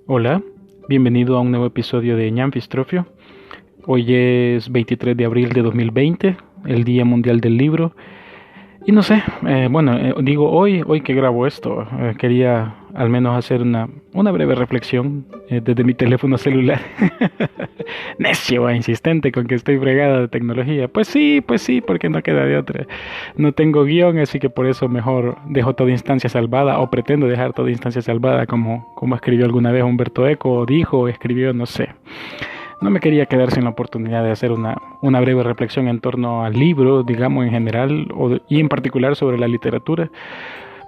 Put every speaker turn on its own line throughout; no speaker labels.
Hola, bienvenido a un nuevo episodio de Ñanfistrofio. Hoy es 23 de abril de 2020, el Día Mundial del Libro. Y no sé, digo hoy que grabo esto, quería al menos hacer una breve reflexión desde mi teléfono celular. Necio, insistente con que estoy fregada de tecnología. Pues sí, porque no queda de otra. No tengo guión, así que por eso mejor dejo toda instancia salvada, o pretendo dejar toda instancia salvada, como escribió alguna vez Humberto Eco, o dijo, o escribió, no sé. No me quería quedar sin la oportunidad de hacer una breve reflexión en torno al libro, digamos en general, y en particular sobre la literatura,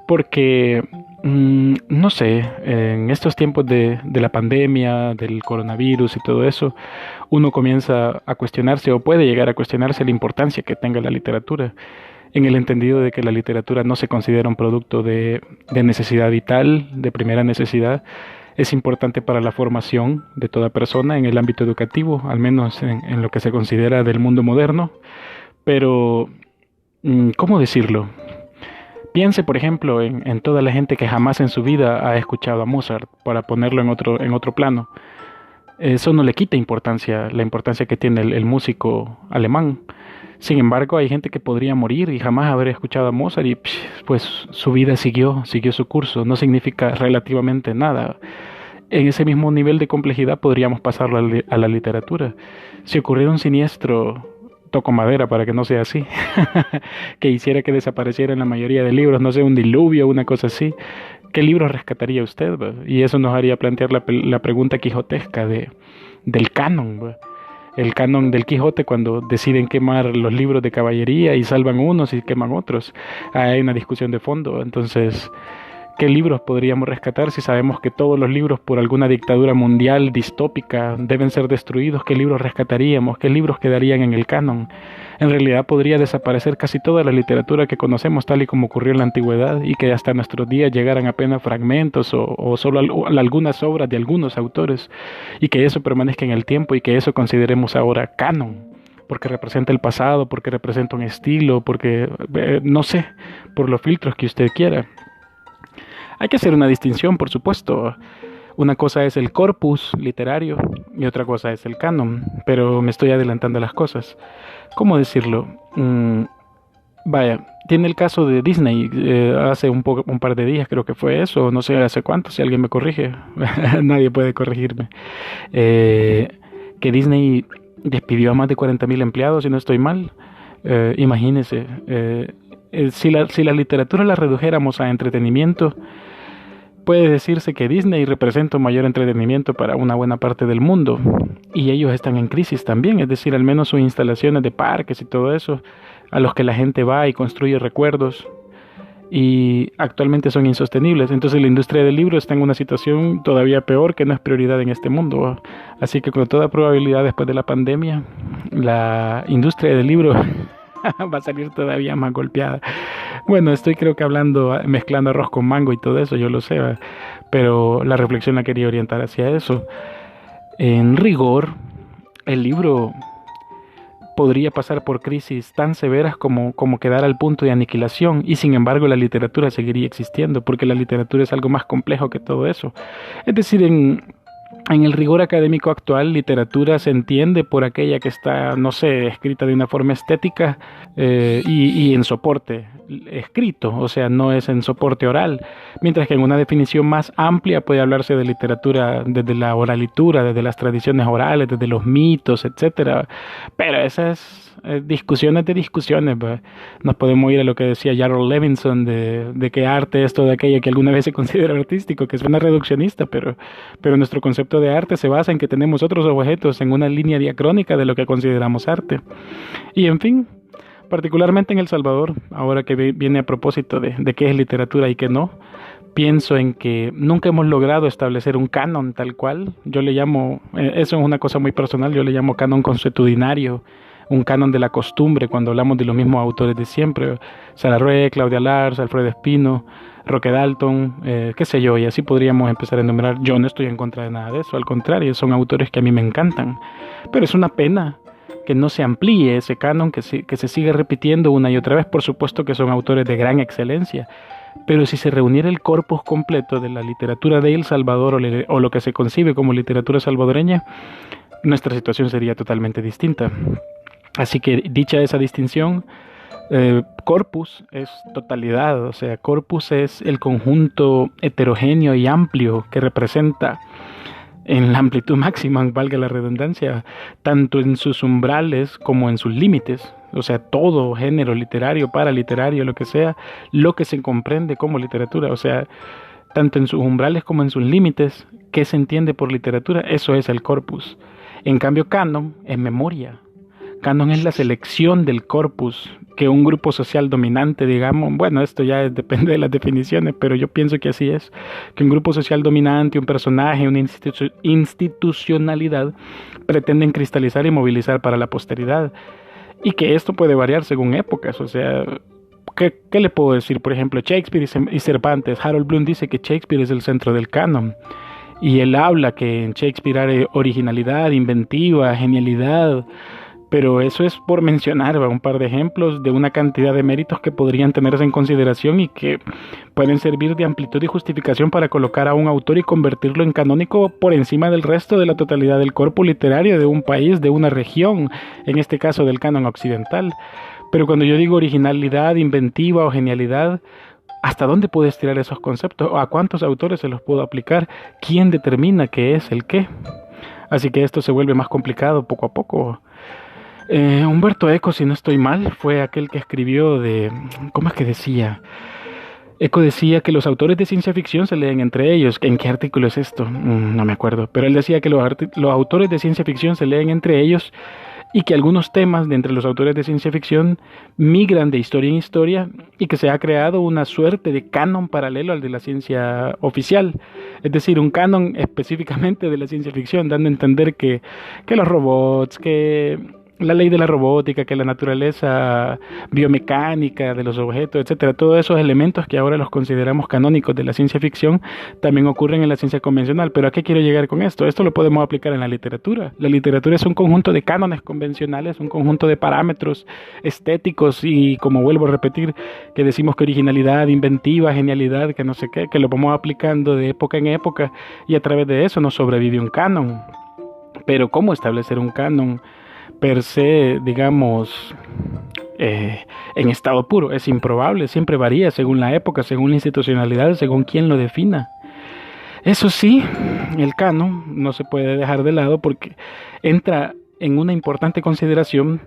porque, no sé, en estos tiempos de la pandemia, del coronavirus y todo eso, uno comienza a cuestionarse o puede llegar a cuestionarse la importancia que tenga la literatura, en el entendido de que la literatura no se considera un producto de necesidad vital, de primera necesidad. Es importante para la formación de toda persona en el ámbito educativo, al menos en lo que se considera del mundo moderno, pero, ¿cómo decirlo? Piense, por ejemplo, en toda la gente que jamás en su vida ha escuchado a Mozart, para ponerlo en otro plano. Eso no le quita importancia, la importancia que tiene el músico alemán. Sin embargo, hay gente que podría morir y jamás haber escuchado a Mozart y pues su vida siguió su curso. No significa relativamente nada. En ese mismo nivel de complejidad podríamos pasarlo a la literatura. Si ocurriera un siniestro, toco madera para que no sea así, que hiciera que desaparecieran la mayoría de libros, no sé, un diluvio, una cosa así, ¿qué libros rescataría usted? ¿Va? Y eso nos haría plantear la pregunta quijotesca del canon. ¿Va? El canon del Quijote, cuando deciden quemar los libros de caballería y salvan unos y queman otros. Hay una discusión de fondo. Entonces, ¿qué libros podríamos rescatar si sabemos que todos los libros por alguna dictadura mundial distópica deben ser destruidos? ¿Qué libros rescataríamos? ¿Qué libros quedarían en el canon? En realidad podría desaparecer casi toda la literatura que conocemos, tal y como ocurrió en la antigüedad, y que hasta nuestros días llegaran apenas fragmentos o solo algunas obras de algunos autores, y que eso permanezca en el tiempo y que eso consideremos ahora canon, porque representa el pasado, porque representa un estilo, porque, no sé, por los filtros que usted quiera. Hay que hacer una distinción, por supuesto. Una cosa es el corpus literario y otra cosa es el canon, pero me estoy adelantando a las cosas. ¿Cómo decirlo? Vaya, tiene el caso de Disney, hace un par de días creo que fue eso, no sé hace cuánto, si alguien me corrige, nadie puede corregirme, eh, que Disney despidió a más de 40.000 empleados, si no estoy mal. Imagínese, si la literatura la redujéramos a entretenimiento, puede decirse que Disney representa un mayor entretenimiento para una buena parte del mundo, y ellos están en crisis también, es decir, al menos sus instalaciones de parques y todo eso, a los que la gente va y construye recuerdos, y actualmente son insostenibles. Entonces la industria del libro está en una situación todavía peor, que no es prioridad en este mundo. Así que con toda probabilidad, después de la pandemia, la industria del libro va a salir todavía más golpeada. Bueno, estoy creo que hablando, mezclando arroz con mango y todo eso, yo lo sé, ¿va? Pero la reflexión la quería orientar hacia eso. En rigor, el libro podría pasar por crisis tan severas como quedar al punto de aniquilación, y sin embargo la literatura seguiría existiendo, porque la literatura es algo más complejo que todo eso. Es decir, en el rigor académico actual, literatura se entiende por aquella que está, no sé, escrita de una forma estética, y en soporte escrito, o sea, no es en soporte oral, mientras que en una definición más amplia puede hablarse de literatura desde la oralitura, desde las tradiciones orales, desde los mitos, etcétera. Pero esas discusiones de discusiones, ¿va? Nos podemos ir a lo que decía Jarrell Levinson de que arte es todo aquello que alguna vez se considera artístico, que suena reduccionista, pero nuestro concepto de arte se basa en que tenemos otros objetos en una línea diacrónica de lo que consideramos arte. Y en fin, particularmente en El Salvador, ahora que viene a propósito de qué es literatura y qué no, pienso en que nunca hemos logrado establecer un canon tal cual. Yo le llamo, eso es una cosa muy personal, yo le llamo canon consuetudinario, un canon de la costumbre, cuando hablamos de los mismos autores de siempre: Salarrué, Claudia Lars, Alfredo Espino, Roque Dalton, qué sé yo, y así podríamos empezar a enumerar. Yo no estoy en contra de nada de eso, al contrario, son autores que a mí me encantan, pero es una pena que no se amplíe ese canon, que se sigue repitiendo una y otra vez. Por supuesto que son autores de gran excelencia, Pero si se reuniera el corpus completo de la literatura de El Salvador o lo que se concibe como literatura salvadoreña, nuestra situación sería totalmente distinta. Así que dicha esa distinción, corpus es totalidad, o sea, corpus es el conjunto heterogéneo y amplio que representa en la amplitud máxima, valga la redundancia, tanto en sus umbrales como en sus límites, o sea, todo género literario, paraliterario, lo que sea, lo que se comprende como literatura, o sea, tanto en sus umbrales como en sus límites, ¿qué se entiende por literatura? Eso es el corpus. En cambio, canon es memoria. Canon es la selección del corpus que un grupo social dominante, digamos, bueno, esto ya depende de las definiciones, pero yo pienso que así es, que un grupo social dominante, un personaje, una institucionalidad pretenden cristalizar y movilizar para la posteridad, y que esto puede variar según épocas, o sea, ¿qué le puedo decir? Por ejemplo, Shakespeare y Cervantes. Harold Bloom dice que Shakespeare es el centro del canon, y él habla que en Shakespeare hay originalidad, inventiva, genialidad, pero eso es por mencionar un par de ejemplos de una cantidad de méritos que podrían tenerse en consideración y que pueden servir de amplitud y justificación para colocar a un autor y convertirlo en canónico por encima del resto de la totalidad del corpus literario de un país, de una región, en este caso del canon occidental. Pero cuando yo digo originalidad, inventiva o genialidad, ¿hasta dónde puedo estirar esos conceptos? ¿A cuántos autores se los puedo aplicar? ¿Quién determina qué es el qué? Así que esto se vuelve más complicado poco a poco. Humberto Eco, si no estoy mal, fue aquel que escribió de... ¿Cómo es que decía? Eco decía que los autores de ciencia ficción se leen entre ellos. ¿En qué artículo es esto? No me acuerdo. Pero él decía que los autores de ciencia ficción se leen entre ellos y que algunos temas de entre los autores de ciencia ficción migran de historia en historia y que se ha creado una suerte de canon paralelo al de la ciencia oficial. Es decir, un canon específicamente de la ciencia ficción, dando a entender que los robots, que la ley de la robótica, que la naturaleza biomecánica de los objetos, etcétera, todos esos elementos que ahora los consideramos canónicos de la ciencia ficción, también ocurren en la ciencia convencional. ¿Pero a qué quiero llegar con esto? Esto lo podemos aplicar en la literatura. La literatura es un conjunto de cánones convencionales, un conjunto de parámetros estéticos y, como vuelvo a repetir, que decimos que originalidad, inventiva, genialidad, que no sé qué, que lo vamos aplicando de época en época y a través de eso nos sobrevive un canon. Pero ¿cómo establecer un canon per se, digamos, en estado puro? Es improbable, siempre varía según la época, según la institucionalidad, según quien lo defina. Eso sí, el canon no se puede dejar de lado porque entra en una importante consideración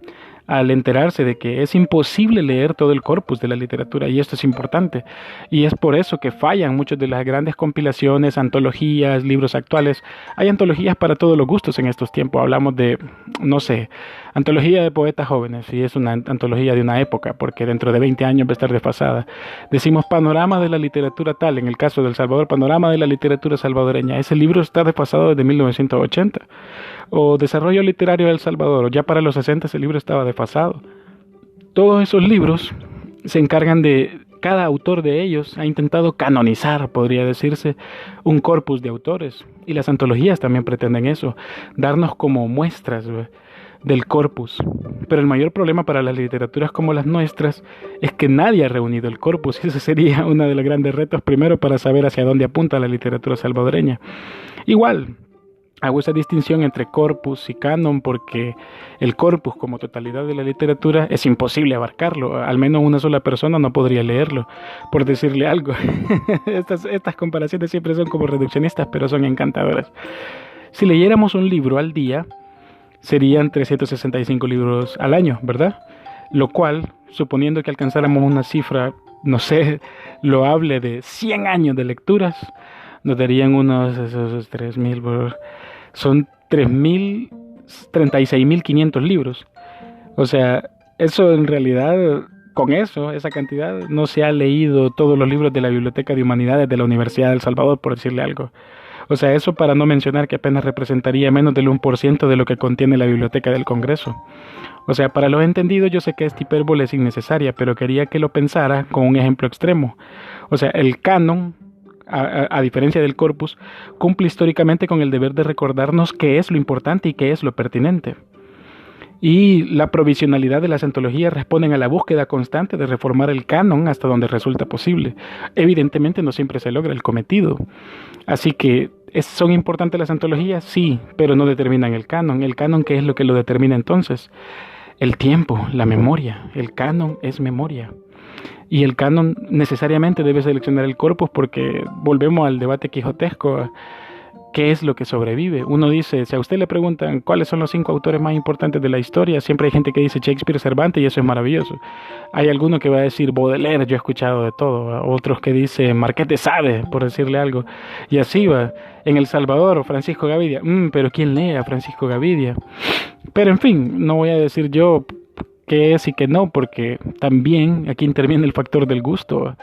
al enterarse de que es imposible leer todo el corpus de la literatura, y esto es importante, y es por eso que fallan muchas de las grandes compilaciones, antologías, libros actuales. Hay antologías para todos los gustos en estos tiempos. Hablamos de, no sé, antología de poetas jóvenes, y es una antología de una época, porque dentro de 20 años va a estar desfasada. Decimos panorama de la literatura tal, en el caso de El Salvador, panorama de la literatura salvadoreña. Ese libro está desfasado desde 1980. O desarrollo literario de El Salvador, o ya para los 60 ese libro estaba desfasado. Todos esos libros se encargan de, cada autor de ellos ha intentado canonizar, podría decirse, un corpus de autores, y las antologías también pretenden eso, darnos como muestras del corpus. Pero el mayor problema para las literaturas como las nuestras es que nadie ha reunido el corpus, y ese sería uno de los grandes retos primero para saber hacia dónde apunta la literatura salvadoreña. Igual, hago esa distinción entre corpus y canon porque el corpus como totalidad de la literatura es imposible abarcarlo. Al menos una sola persona no podría leerlo, por decirle algo. Estas comparaciones siempre son como reduccionistas, pero son encantadoras. Si leyéramos un libro al día, serían 365 libros al año, ¿verdad? Lo cual, suponiendo que alcanzáramos una cifra, no sé, loable de 100 años de lecturas, nos darían unos esos 3.000, son 36.500 libros. O sea, eso en realidad, con eso, esa cantidad, no se ha leído todos los libros de la Biblioteca de Humanidades de la Universidad de El Salvador, por decirle algo. O sea, eso para no mencionar que apenas representaría menos del 1% de lo que contiene la Biblioteca del Congreso. O sea, para los entendidos, yo sé que esta hipérbole es innecesaria, pero quería que lo pensara con un ejemplo extremo. O sea, el canon, a diferencia del corpus, cumple históricamente con el deber de recordarnos qué es lo importante y qué es lo pertinente. Y la provisionalidad de las antologías responden a la búsqueda constante de reformar el canon hasta donde resulta posible. Evidentemente no siempre se logra el cometido. Así que, ¿son importantes las antologías? Sí, pero no determinan el canon. ¿El canon qué es lo que lo determina entonces? El tiempo, la memoria. El canon es memoria. Y el canon necesariamente debe seleccionar el corpus porque volvemos al debate quijotesco. ¿Qué es lo que sobrevive? Uno dice, si a usted le preguntan cuáles son los 5 autores más importantes de la historia, siempre hay gente que dice Shakespeare, Cervantes, y eso es maravilloso. Hay alguno que va a decir Baudelaire, yo he escuchado de todo. Otros que dicen Marqués de Sade, por decirle algo. Y así va. En El Salvador, Francisco Gavidia. Pero ¿quién lee a Francisco Gavidia? Pero en fin, no voy a decir yo qué es y qué no, porque también aquí interviene el factor del gusto.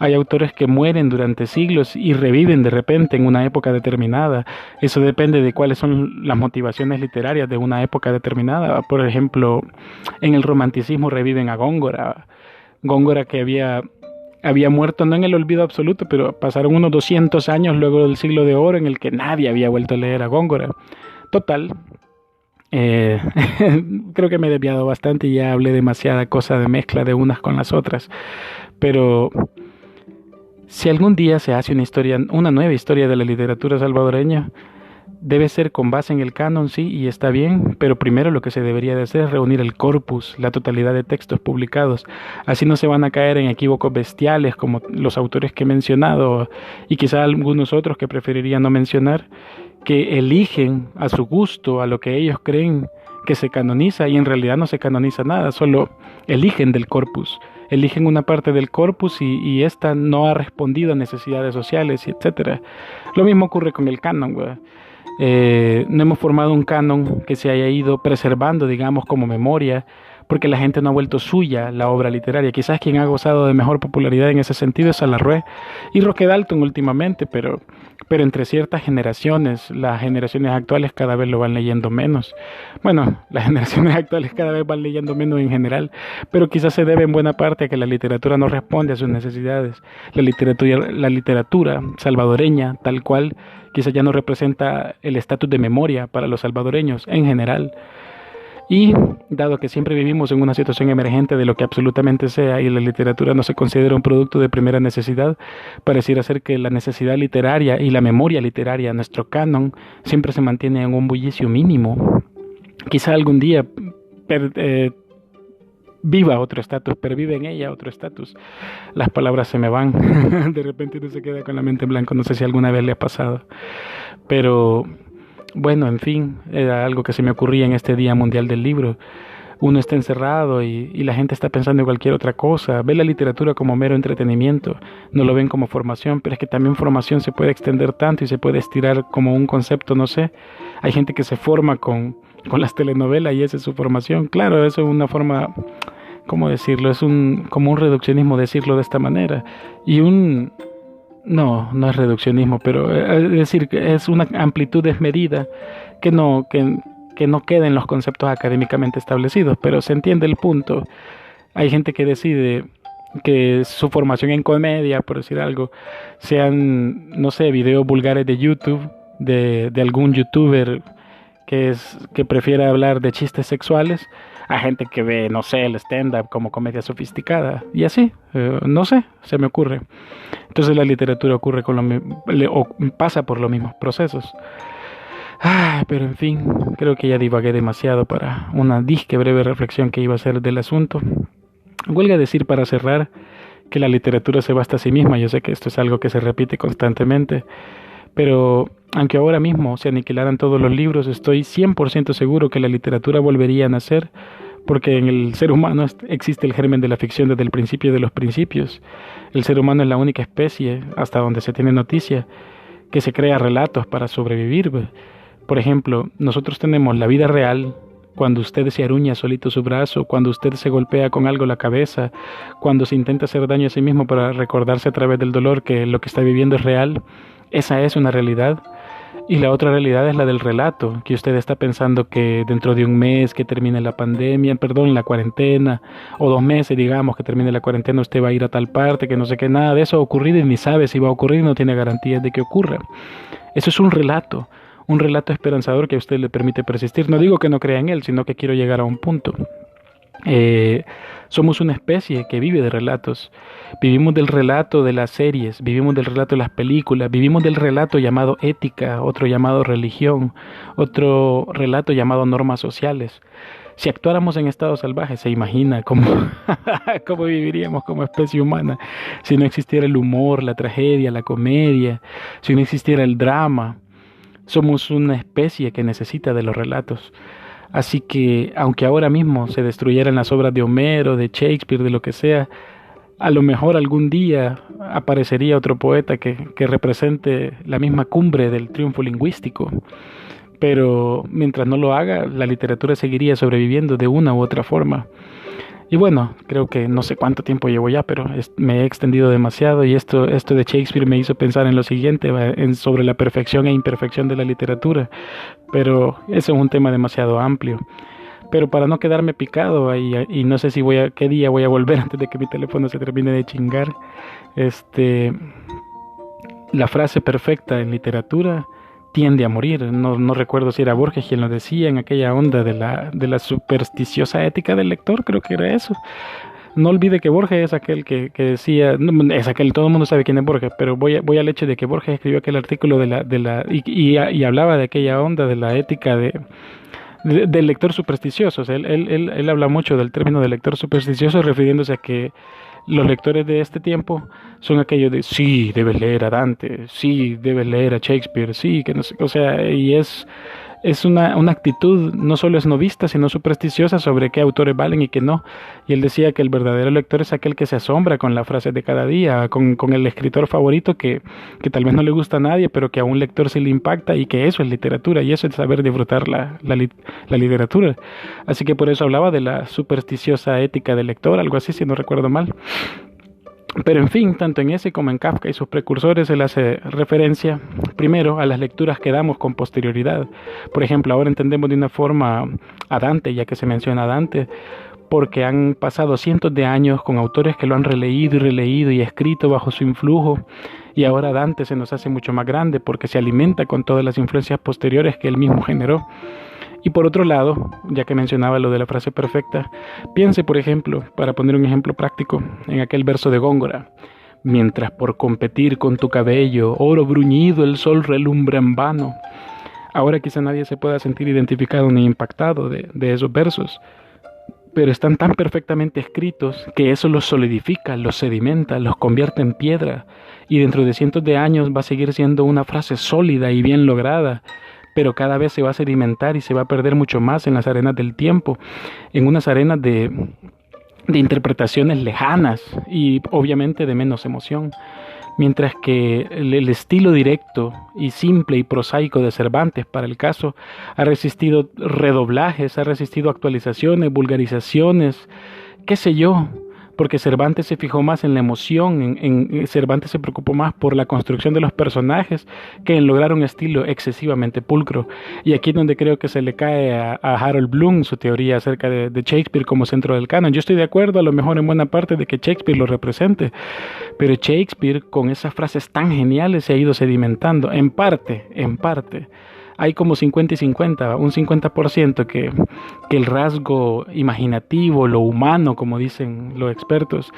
Hay autores que mueren durante siglos y reviven de repente en una época determinada. Eso depende de cuáles son las motivaciones literarias de una época determinada. Por ejemplo, en el romanticismo reviven a Góngora. Góngora que había muerto no en el olvido absoluto, pero pasaron unos 200 años luego del siglo de oro en el que nadie había vuelto a leer a Góngora. Total. Creo que me he desviado bastante y ya hablé demasiada cosa de mezcla de unas con las otras. Pero si algún día se hace una nueva historia de la literatura salvadoreña, debe ser con base en el canon, sí, y está bien, pero primero lo que se debería de hacer es reunir el corpus, la totalidad de textos publicados. Así no se van a caer en equívocos bestiales como los autores que he mencionado y quizá algunos otros que preferiría no mencionar, que eligen a su gusto, a lo que ellos creen que se canoniza y en realidad no se canoniza nada, solo eligen del corpus. Eligen una parte del corpus y esta no ha respondido a necesidades sociales, etcétera. Lo mismo ocurre con el canon, güey. No hemos formado un canon que se haya ido preservando, digamos, como memoria, porque la gente no ha vuelto suya la obra literaria. Quizás quien ha gozado de mejor popularidad en ese sentido es Alarrue y Roque Dalton últimamente, pero entre ciertas generaciones, las generaciones actuales cada vez lo van leyendo menos. Bueno, las generaciones actuales cada vez van leyendo menos en general, pero quizás se debe en buena parte a que la literatura no responde a sus necesidades. La literatura salvadoreña, tal cual, quizás ya no representa el estatus de memoria para los salvadoreños en general. Y dado que siempre vivimos en una situación emergente de lo que absolutamente sea y la literatura no se considera un producto de primera necesidad, pareciera ser que la necesidad literaria y la memoria literaria, nuestro canon, siempre se mantiene en un bullicio mínimo. Quizá algún día viva otro estatus, pervive en ella otro estatus. Las palabras se me van, de repente uno se queda con la mente en blanco, no sé si alguna vez le ha pasado, pero bueno, en fin, era algo que se me ocurría en este Día Mundial del Libro. Uno está encerrado y la gente está pensando en cualquier otra cosa, ve la literatura como mero entretenimiento, no lo ven como formación, pero es que también formación se puede extender tanto y se puede estirar como un concepto, no sé. Hay gente que se forma con las telenovelas y esa es su formación. Claro, eso es una forma, ¿cómo decirlo? Es como un reduccionismo decirlo de esta manera. No es reduccionismo, pero es decir, que es una amplitud desmedida que no queda en los conceptos académicamente establecidos, pero se entiende el punto. Hay gente que decide que su formación en comedia, por decir algo, sean, no sé, videos vulgares de YouTube, de algún youtuber que prefiere hablar de chistes sexuales, a gente que ve, no sé, el stand-up como comedia sofisticada, y así, no sé, se me ocurre. Entonces la literatura ocurre o pasa por los mismos procesos. Pero en fin, creo que ya divagué demasiado para una disque breve reflexión que iba a hacer del asunto. Huelga decir para cerrar que la literatura se basta a sí misma. Yo sé que esto es algo que se repite constantemente, pero aunque ahora mismo se aniquilaran todos los libros, estoy 100% seguro que la literatura volvería a nacer, porque en el ser humano existe el germen de la ficción desde el principio de los principios. El ser humano es la única especie, hasta donde se tiene noticia, que se crea relatos para sobrevivir. Por ejemplo, nosotros tenemos la vida real, cuando usted se aruña solito su brazo, cuando usted se golpea con algo la cabeza, cuando se intenta hacer daño a sí mismo para recordarse a través del dolor que lo que está viviendo es real. Esa es una realidad. Y la otra realidad es la del relato, que usted está pensando que dentro de un mes que termine la pandemia, la cuarentena, o 2 meses, digamos, que termine la cuarentena, usted va a ir a tal parte, que no sé qué, nada de eso ha ocurrido y ni sabe si va a ocurrir, no tiene garantías de que ocurra. Eso es un relato. un relato esperanzador que a usted le permite persistir. No digo que no crea en él, sino que quiero llegar a un punto. Somos una especie que vive de relatos. Vivimos del relato de las series, vivimos del relato de las películas, vivimos del relato llamado ética, otro llamado religión, otro relato llamado normas sociales. Si actuáramos en estado salvaje, se imagina cómo, cómo viviríamos como especie humana si no existiera el humor, la tragedia, la comedia, si no existiera el drama. Somos una especie que necesita de los relatos. Así que, aunque ahora mismo se destruyeran las obras de Homero, de Shakespeare, de lo que sea, a lo mejor algún día aparecería otro poeta que represente la misma cumbre del triunfo lingüístico. Pero mientras no lo haga, la literatura seguiría sobreviviendo de una u otra forma. Y bueno, creo que no sé cuánto tiempo llevo ya, pero me he extendido demasiado y esto de Shakespeare me hizo pensar en lo siguiente, sobre la perfección e imperfección de la literatura, pero eso es un tema demasiado amplio. Pero para no quedarme picado y no sé si qué día voy a volver antes de que mi teléfono se termine de chingar, la frase perfecta en literatura tiende a morir. No recuerdo si era Borges quien lo decía en aquella onda de la supersticiosa ética del lector, creo que era eso. No olvide que Borges es aquel que decía, no, es aquel, todo el mundo sabe quién es Borges, pero voy al hecho de que Borges escribió aquel artículo y hablaba de aquella onda de la ética del lector supersticioso. O sea, él habla mucho del término de lector supersticioso refiriéndose a que los lectores de este tiempo son aquellos de sí, debes leer a Dante, sí, debes leer a Shakespeare, sí, que no sé, o sea, y es una actitud no solo esnovista, sino supersticiosa sobre qué autores valen y qué no. Y él decía que el verdadero lector es aquel que se asombra con las frases de cada día, con el escritor favorito que tal vez no le gusta a nadie, pero que a un lector sí le impacta, y que eso es literatura, y eso es saber disfrutar la literatura. Así que por eso hablaba de la supersticiosa ética del lector, algo así, si no recuerdo mal. Pero en fin, tanto en ese como en Kafka y sus precursores él hace referencia primero a las lecturas que damos con posterioridad. Por ejemplo, ahora entendemos de una forma a Dante, ya que se menciona a Dante, porque han pasado cientos de años con autores que lo han releído y releído y escrito bajo su influjo, y ahora Dante se nos hace mucho más grande porque se alimenta con todas las influencias posteriores que él mismo generó. Y por otro lado, ya que mencionaba lo de la frase perfecta, piense, por ejemplo, para poner un ejemplo práctico, en aquel verso de Góngora: mientras por competir con tu cabello, oro bruñido, el sol relumbra en vano. Ahora quizá nadie se pueda sentir identificado ni impactado de esos versos, pero están tan perfectamente escritos que eso los solidifica, los sedimenta, los convierte en piedra, y dentro de cientos de años va a seguir siendo una frase sólida y bien lograda, pero cada vez se va a sedimentar y se va a perder mucho más en las arenas del tiempo, en unas arenas de interpretaciones lejanas y obviamente de menos emoción. Mientras que el estilo directo y simple y prosaico de Cervantes, para el caso, ha resistido redoblajes, ha resistido actualizaciones, vulgarizaciones, qué sé yo, porque Cervantes se fijó más en la emoción, Cervantes se preocupó más por la construcción de los personajes que en lograr un estilo excesivamente pulcro. Y aquí es donde creo que se le cae a Harold Bloom su teoría acerca de Shakespeare como centro del canon. Yo estoy de acuerdo a lo mejor en buena parte de que Shakespeare lo represente, pero Shakespeare con esas frases tan geniales se ha ido sedimentando, en parte. Hay como 50 y 50, un 50% que el rasgo imaginativo, lo humano, como dicen los expertos,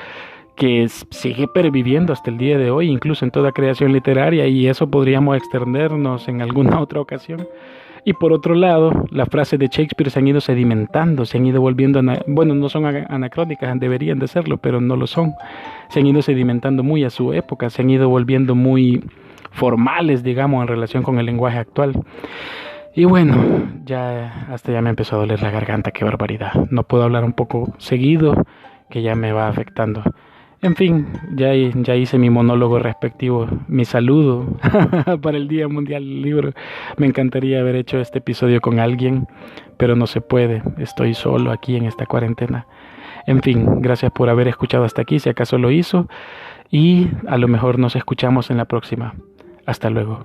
que sigue perviviendo hasta el día de hoy, incluso en toda creación literaria, y eso podríamos extendernos en alguna otra ocasión. Y por otro lado, las frases de Shakespeare se han ido sedimentando, se han ido volviendo, bueno, no son anacrónicas, deberían de serlo, pero no lo son. Se han ido sedimentando muy a su época, se han ido volviendo muy formales, digamos, en relación con el lenguaje actual. Y bueno, ya me empezó a doler la garganta, qué barbaridad. No puedo hablar un poco seguido, que ya me va afectando. En fin, ya hice mi monólogo respectivo, mi saludo para el Día Mundial del Libro. Me encantaría haber hecho este episodio con alguien, pero no se puede. Estoy solo aquí en esta cuarentena. En fin, gracias por haber escuchado hasta aquí, si acaso lo hizo, y a lo mejor nos escuchamos en la próxima. Hasta luego.